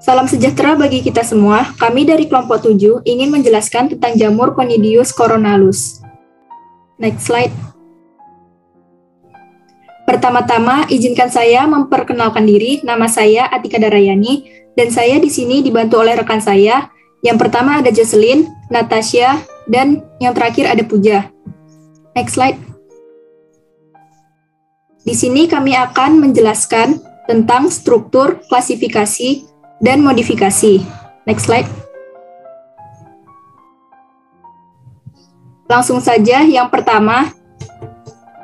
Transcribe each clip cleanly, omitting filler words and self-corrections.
Salam sejahtera bagi kita semua. Kami dari kelompok 7 ingin menjelaskan tentang jamur Conidius coronalus. Next slide. Pertama-tama, izinkan saya memperkenalkan diri. Nama saya Atika Darayani, dan saya di sini dibantu oleh rekan saya. Yang pertama ada Jocelyn, Natasha, dan yang terakhir ada Puja. Next slide. Di sini kami akan menjelaskan tentang struktur, klasifikasi, dan modifikasi. Next slide. Langsung saja, yang pertama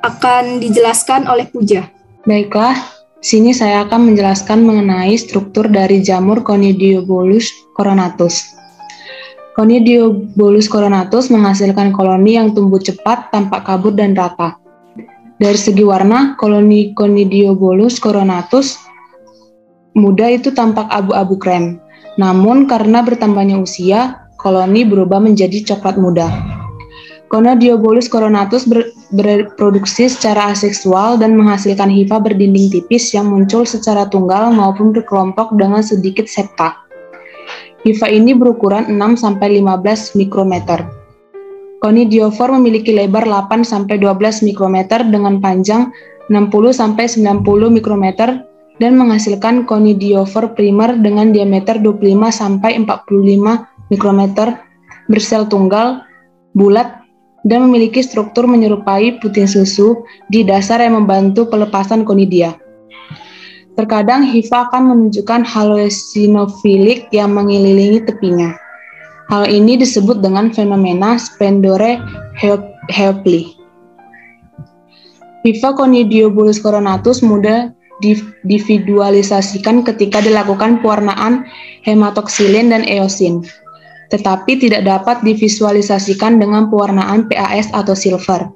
akan dijelaskan oleh Puja. Baiklah, sini saya akan menjelaskan mengenai struktur dari jamur Conidiobolus coronatus. Conidiobolus coronatus menghasilkan koloni yang tumbuh cepat, tampak kabur dan rata. Dari segi warna, koloni Conidiobolus coronatus muda itu tampak abu-abu krem. Namun karena bertambahnya usia, koloni berubah menjadi coklat muda. Conidiobolus coronatus berproduksi secara aseksual dan menghasilkan hifa berdinding tipis yang muncul secara tunggal maupun berkelompok dengan sedikit septa. Hifa ini berukuran 6-15 mikrometer. Conidiofor memiliki lebar 8-12 mikrometer dengan panjang 60-90 mikrometer dan menghasilkan conidiofor primer dengan diameter 25-45 mikrometer, bersel tunggal, bulat, dan memiliki struktur menyerupai puting susu di dasar yang membantu pelepasan conidia. Terkadang hifa akan menunjukkan halo eosinofilik yang mengelilingi tepinya. Hal ini disebut dengan fenomena Spendore Heopli. Hifa Conidiobolus coronatus muda divindualisasikan ketika dilakukan pewarnaan hematoksilin dan eosin, tetapi tidak dapat divisualisasikan dengan pewarnaan PAS atau silver.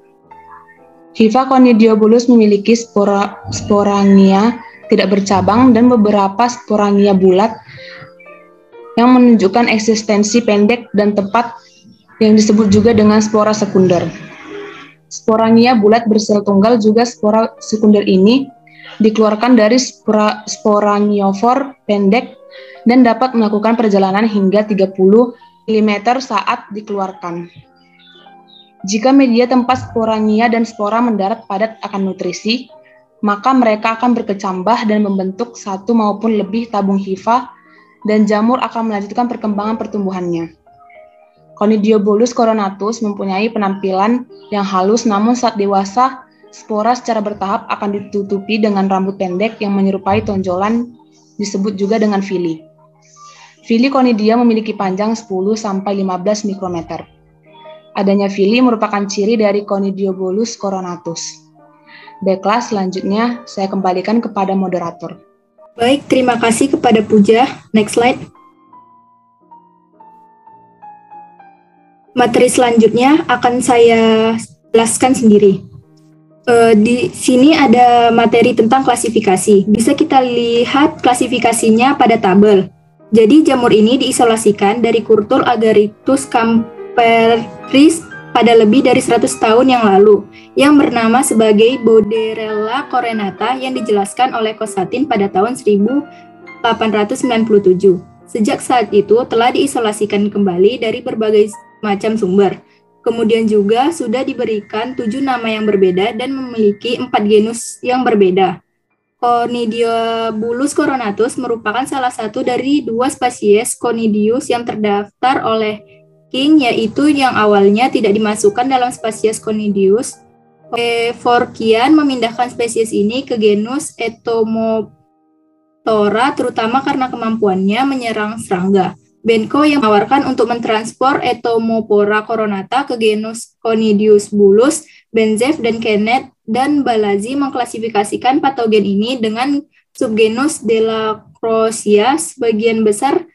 Hifa Conidiobolus memiliki sporangia tidak bercabang dan beberapa sporangia bulat yang menunjukkan eksistensi pendek dan tepat yang disebut juga dengan spora sekunder. Sporangia bulat bersel tunggal juga spora sekunder ini dikeluarkan dari sporangiofor pendek dan dapat melakukan perjalanan hingga 30 mm saat dikeluarkan. Jika media tempat sporangia dan spora mendarat padat akan nutrisi, maka mereka akan berkecambah dan membentuk satu maupun lebih tabung hifa dan jamur akan melanjutkan perkembangan pertumbuhannya. Conidiobolus coronatus mempunyai penampilan yang halus, namun saat dewasa, spora secara bertahap akan ditutupi dengan rambut pendek yang menyerupai tonjolan, disebut juga dengan fili. Fili conidia memiliki panjang 10-15 mikrometer. Adanya fili merupakan ciri dari Conidiobolus coronatus. Baiklah, selanjutnya saya kembalikan kepada moderator. Baik, terima kasih kepada Puja. Next slide. Materi selanjutnya akan saya jelaskan sendiri. Di sini ada materi tentang klasifikasi. Bisa kita lihat klasifikasinya pada tabel. Jadi jamur ini diisolasikan dari Curtul agaricus camperis pada lebih dari 100 tahun yang lalu, yang bernama sebagai Bauderella corenata yang dijelaskan oleh Kosatin pada tahun 1897. Sejak saat itu telah diisolasikan kembali dari berbagai macam sumber. Kemudian juga sudah diberikan 7 nama yang berbeda dan memiliki 4 genus yang berbeda. Conidiobolus coronatus merupakan salah satu dari 2 spesies Conidius yang terdaftar oleh King, yaitu yang awalnya tidak dimasukkan dalam spesies Conidius. Kevorkian memindahkan spesies ini ke genus Entomoptora terutama karena kemampuannya menyerang serangga. Benko yang menawarkan untuk mentranspor Entomopora coronata ke genus Conidius bulus, Benzev dan Kenneth dan Balazi mengklasifikasikan patogen ini dengan subgenus Delacrosia sebagian besar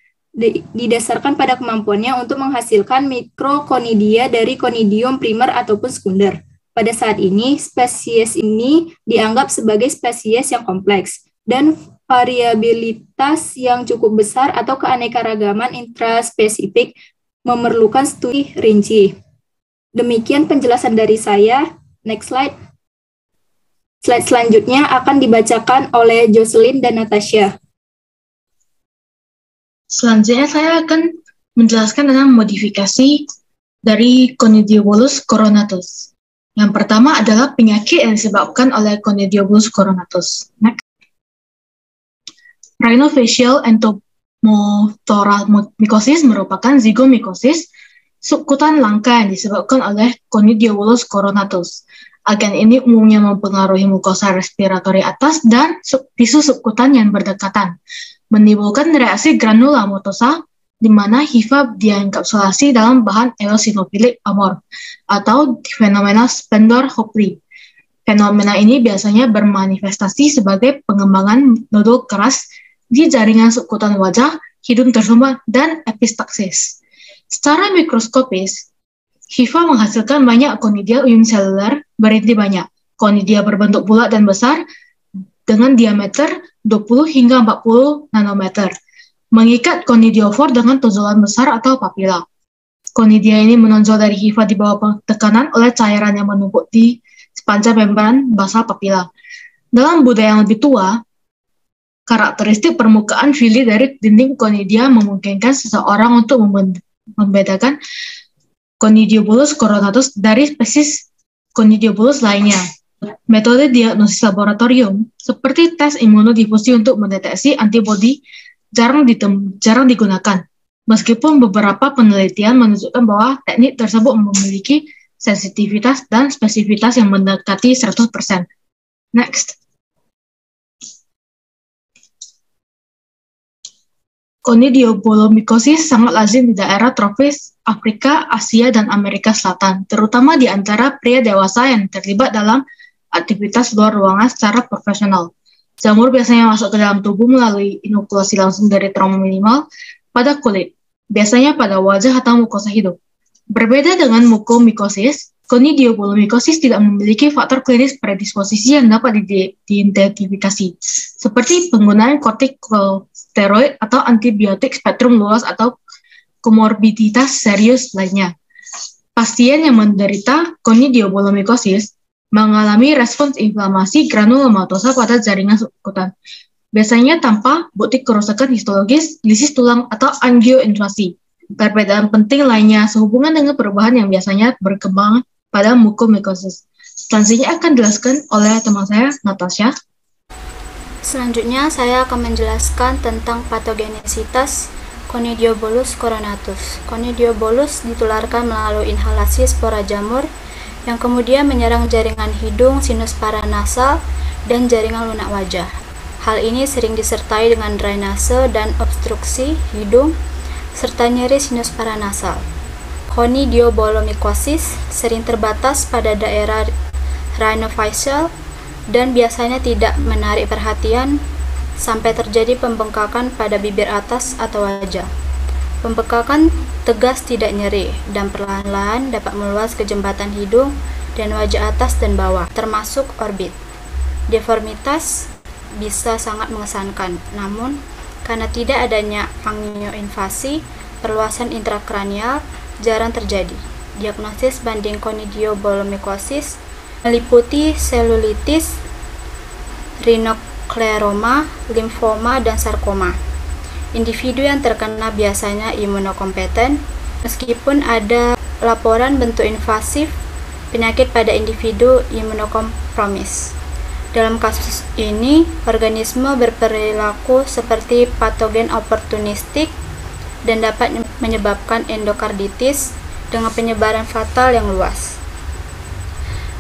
didasarkan pada kemampuannya untuk menghasilkan mikrokonidia dari Conidium primer ataupun sekunder. Pada saat ini, spesies ini dianggap sebagai spesies yang kompleks dan variabilitas yang cukup besar atau keanekaragaman intraspesifik memerlukan studi rinci. Demikian penjelasan dari saya. Next slide. Slide selanjutnya akan dibacakan oleh Jocelyn dan Natasha. Selanjutnya saya akan menjelaskan tentang modifikasi dari Conidiobolus coronatus. Yang pertama adalah penyakit yang disebabkan oleh Conidiobolus coronatus. Next. Rhinofacial entomophthalmomycosis merupakan zigomycosis subkutan langka yang disebabkan oleh Conidiobolus coronatus. Agen ini umumnya mempengaruhi mukosa respiratori atas dan tisu subkutan yang berdekatan, menimbulkan reaksi granulomatosa di mana hifa dienkapsulasi dalam bahan eosinofilik amorf atau fenomena Spendor-Hopley. Fenomena ini biasanya bermanifestasi sebagai pengembangan nodul keras di jaringan subkutan wajah, hidung tersumbat, dan epistaksis. Secara mikroskopis, hifa menghasilkan banyak konidia uniseluler berinti banyak. Konidia berbentuk bulat dan besar dengan diameter 20 hingga 40 nanometer, mengikat konidiofor dengan tonjolan besar atau papila. Konidia ini menonjol dari hifa di bawah tekanan oleh cairan yang menumpuk di sepanjang membran basal papila. Dalam budaya yang lebih tua, karakteristik permukaan fili dari dinding konidia memungkinkan seseorang untuk membedakan Conidiobolus coronatus dari spesies Conidiobolus lainnya. Metode diagnosis laboratorium seperti tes imunodifusi untuk mendeteksi antibodi jarang digunakan, meskipun beberapa penelitian menunjukkan bahwa teknik tersebut memiliki sensitivitas dan spesifitas yang mendekati 100%. Next. Conidiobolomycosis sangat lazim di daerah tropis Afrika, Asia, dan Amerika Selatan, terutama di antara pria dewasa yang terlibat dalam aktivitas luar ruangan secara profesional. Jamur biasanya masuk ke dalam tubuh melalui inokulasi langsung dari trauma minimal pada kulit, biasanya pada wajah atau mukosa hidung. Berbeda dengan mukomycosis, Conidiobolomycosis tidak memiliki faktor klinis predisposisi yang dapat diidentifikasi, seperti penggunaan kortikosteroid atau antibiotik spektrum luas atau komorbiditas serius lainnya. Pasien yang menderita Conidiobolomycosis mengalami respons inflamasi granulomatosa pada jaringan subkutan, biasanya tanpa bukti kerusakan histologis, lisis tulang, atau angioinflasi. Perbedaan penting lainnya sehubungan dengan perubahan yang biasanya berkembang pada mukomycosis. Selanjutnya akan dijelaskan oleh teman saya, Natasha. Selanjutnya saya akan menjelaskan tentang patogenisitas Conidiobolus coronatus. Conidiobolus ditularkan melalui inhalasi spora jamur yang kemudian menyerang jaringan hidung, sinus paranasal, dan jaringan lunak wajah. Hal ini sering disertai dengan drainase dan obstruksi hidung serta nyeri sinus paranasal. Conidiobolomycosis sering terbatas pada daerah rhinofacial dan biasanya tidak menarik perhatian sampai terjadi pembengkakan pada bibir atas atau wajah. Pembengkakan tegas tidak nyeri dan perlahan-lahan dapat meluas ke jembatan hidung dan wajah atas dan bawah, termasuk orbit. Deformitas bisa sangat mengesankan, namun karena tidak adanya angioinvasi, perluasan intrakranial jarang terjadi. Diagnosis banding Conidiobolomycosis meliputi selulitis, rinokleroma, limfoma, dan sarkoma. Individu yang terkena biasanya imunokompeten, meskipun ada laporan bentuk invasif penyakit pada individu imunokompromis. Dalam kasus ini, organisme berperilaku seperti patogen oportunistik dan dapat menyebabkan endokarditis dengan penyebaran fatal yang luas.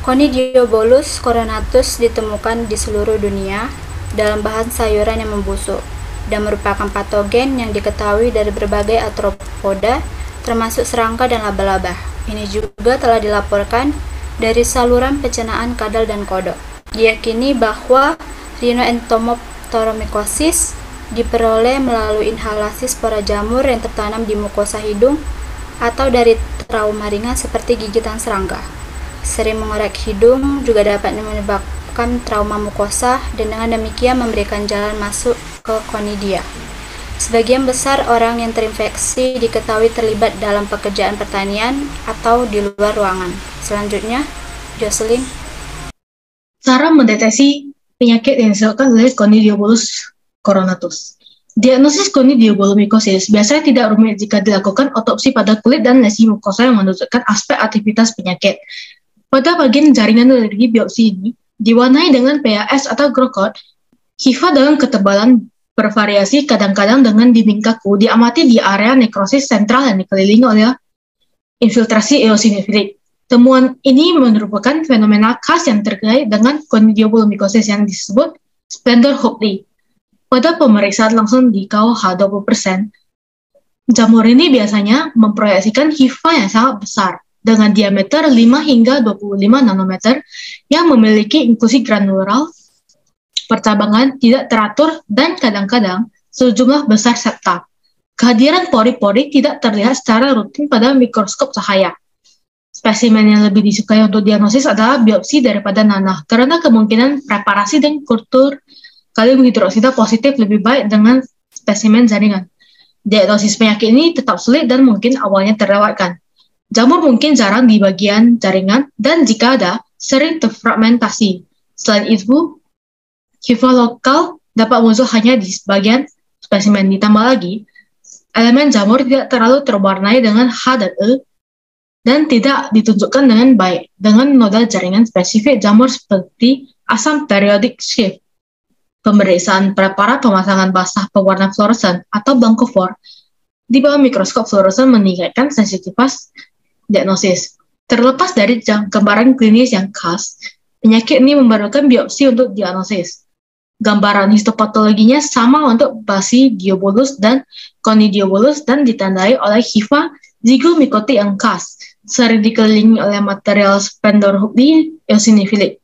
Conidiobolus coronatus ditemukan di seluruh dunia dalam bahan sayuran yang membusuk dan merupakan patogen yang diketahui dari berbagai arthropoda, termasuk serangga dan laba-laba. Ini juga telah dilaporkan dari saluran pencernaan kadal dan kodok. Diyakini bahwa rhinoentomophthalmomycosis diperoleh melalui inhalasi spora jamur yang tertanam di mukosa hidung atau dari trauma ringan seperti gigitan serangga. Sering mengorek hidung juga dapat menyebabkan trauma mukosa dan dengan demikian memberikan jalan masuk ke konidia. Sebagian besar orang yang terinfeksi diketahui terlibat dalam pekerjaan pertanian atau di luar ruangan. Selanjutnya, Jocelyn. Cara mendeteksi penyakit yang disebabkan oleh Conidiobolus coronatus. Diagnosis konidiobulomikosis biasanya tidak rumit jika dilakukan otopsi pada kulit dan lesi mukosa yang menunjukkan aspek aktivitas penyakit. Pada bagian jaringan alergi biopsi ini diwarnai dengan PAS atau growth. HIV dengan ketebalan bervariasi, kadang-kadang dengan dinding kaku diamati di area nekrosis sentral yang dikelilingi oleh infiltrasi eosinofilik. Temuan ini merupakan fenomena khas yang terkait dengan konidiobulomikosis yang disebut Splendor-Hopkins. Pada pemeriksaan langsung di KOH 20%, jamur ini biasanya memproyeksikan HIV yang sangat besar dengan diameter 5 hingga 25 nanometer yang memiliki inklusi granular, percabangan tidak teratur, dan kadang-kadang sejumlah besar septa. Kehadiran pori-pori tidak terlihat secara rutin pada mikroskop cahaya. Spesimen yang lebih disukai untuk diagnosis adalah biopsi daripada nanah, karena kemungkinan preparasi dan kultur kalium hidroksida positif lebih baik dengan spesimen jaringan. Diagnosis penyakit ini tetap sulit dan mungkin awalnya terlewatkan. Jamur mungkin jarang di bagian jaringan dan jika ada, sering terfragmentasi. Selain itu, HIV lokal dapat muncul hanya di bagian spesimen. Ditambah lagi, elemen jamur tidak terlalu terwarnai dengan H dan E dan tidak ditunjukkan dengan baik dengan noda jaringan spesifik jamur seperti asam periodic shift. Pemeriksaan preparat pemasangan basah pewarna fluoresen atau blankofor di bawah mikroskop fluoresen meningkatkan sensitivitas diagnosis. Terlepas dari gambaran klinis yang khas, penyakit ini memerlukan biopsi untuk diagnosis. Gambaran histopatologinya sama untuk Basidiobulus dan Conidiobulus dan ditandai oleh hifa zigomikotik yang khas, sering dikelilingi oleh material Splendor-Hopkins eosinofilik.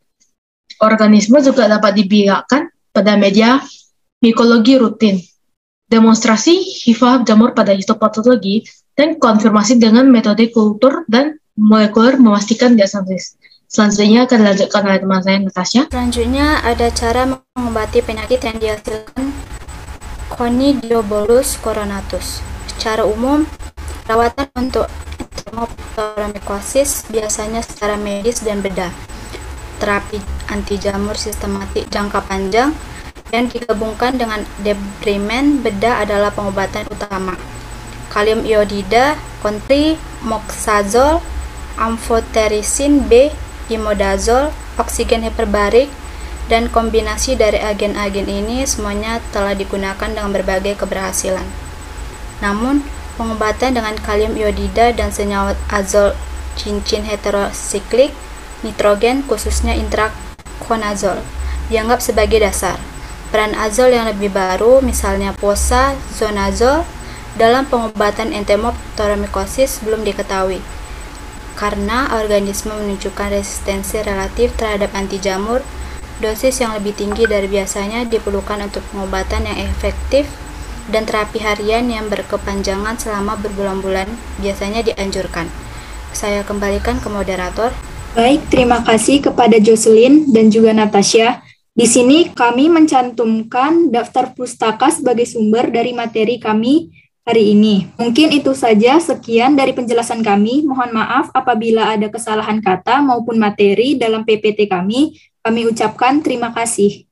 Organisme juga dapat dibiarkan pada media mikologi rutin, demonstrasi HIV jamur pada histopatologi, dan konfirmasi dengan metode kultur dan molekuler memastikan diagnosis. Selanjutnya akan dilanjutkan oleh teman saya, Natasha. Selanjutnya ada cara mengobati penyakit yang dihasilkan Conidiobulus coronatus. Secara umum, perawatan untuk entomoptoramikosis biasanya secara medis dan bedah. Terapi anti jamur sistematik jangka panjang yang digabungkan dengan debridement bedah adalah pengobatan utama. Kalium iodida, cotrimoxazole, amphotericin B, imidazole, oksigen hiperbarik, dan kombinasi dari agen-agen ini semuanya telah digunakan dengan berbagai keberhasilan. Namun, pengobatan dengan kalium iodida dan senyawa azol cincin heterosiklik nitrogen khususnya intraconazole dianggap sebagai dasar. Peran azol yang lebih baru, misalnya posaconazole, dalam pengobatan entomoptoramikosis belum diketahui karena organisme menunjukkan resistensi relatif terhadap anti jamur. Dosis yang lebih tinggi dari biasanya diperlukan untuk pengobatan yang efektif dan terapi harian yang berkepanjangan selama berbulan-bulan biasanya dianjurkan. Saya kembalikan ke moderator. Baik, terima kasih kepada Jocelyn dan juga Natasha. Di sini kami mencantumkan daftar pustaka sebagai sumber dari materi kami hari ini. Mungkin itu saja, sekian dari penjelasan kami. Mohon maaf apabila ada kesalahan kata maupun materi dalam PPT kami. Kami ucapkan terima kasih.